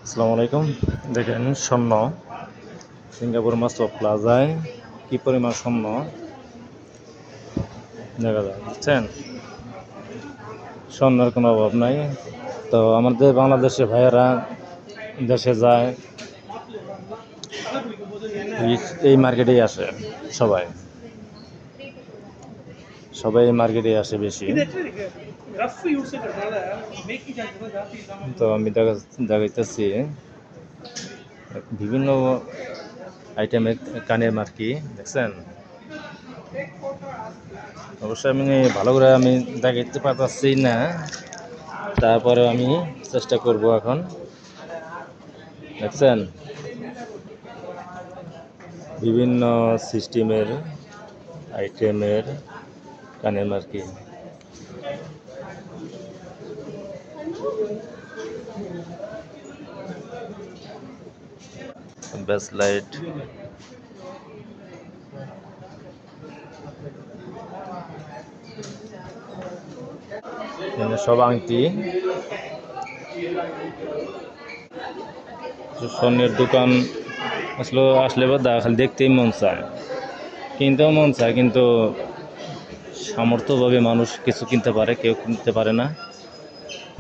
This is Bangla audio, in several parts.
আসসালামু আলাইকুম। দেখেন স্বর্ণ সিঙ্গাপুর মাস্টার প্লাজায় কি পরিমাণ স্বর্ণ দেখা যায়, বুঝছেন? স্বর্ণের কোনো অভাব নাই। তো আমাদের বাংলাদেশের ভাইয়েরা দেশে যায়, এই মার্কেটেই আসে। সবাই সবাই এই মার্কেটেই আসে বেশি। তো আমি দেখাইতেছি বিভিন্ন আইটেমের কানের মার্কি, দেখছেন? অবশ্যই আমি ভালো করে দেখাইতে পারতেছি না, তারপরে আমি চেষ্টা করব এখন। দেখছেন বিভিন্ন সিস্টেমের আইটেমের কানের মার্কি। বেস লাইট, সব আংটি। স্বর্ণের দোকান আসলে বা খালি দেখতেই মন চায়, কিনতেও মন চায়, কিন্তু সামর্থ্যভাবে মানুষ কিছু কিনতে পারে, কেউ কিনতে পারে না।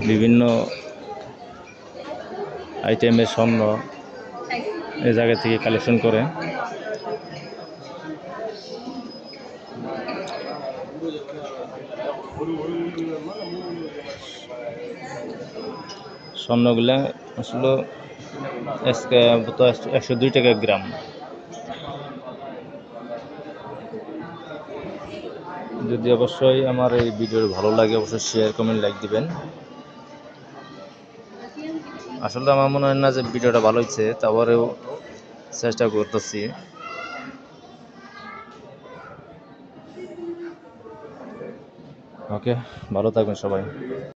বিভিন্ন আইটেমের স্বর্ণ এই জায়গা থেকে কালেকশন করে। স্বর্ণগুলা আসলে 102 টাকা গ্রাম। যদি অবশ্যই আমার এই ভিডিও ভালো লাগে, অবশ্যই শেয়ার, কমেন্ট, লাইক দিবেন। আসলে আমার মনে হয় না যে ভিডিওটা ভালো হয়েছে, তারপরেও চেষ্টা করতেছি। ওকে, ভালো থাকবেন সবাই।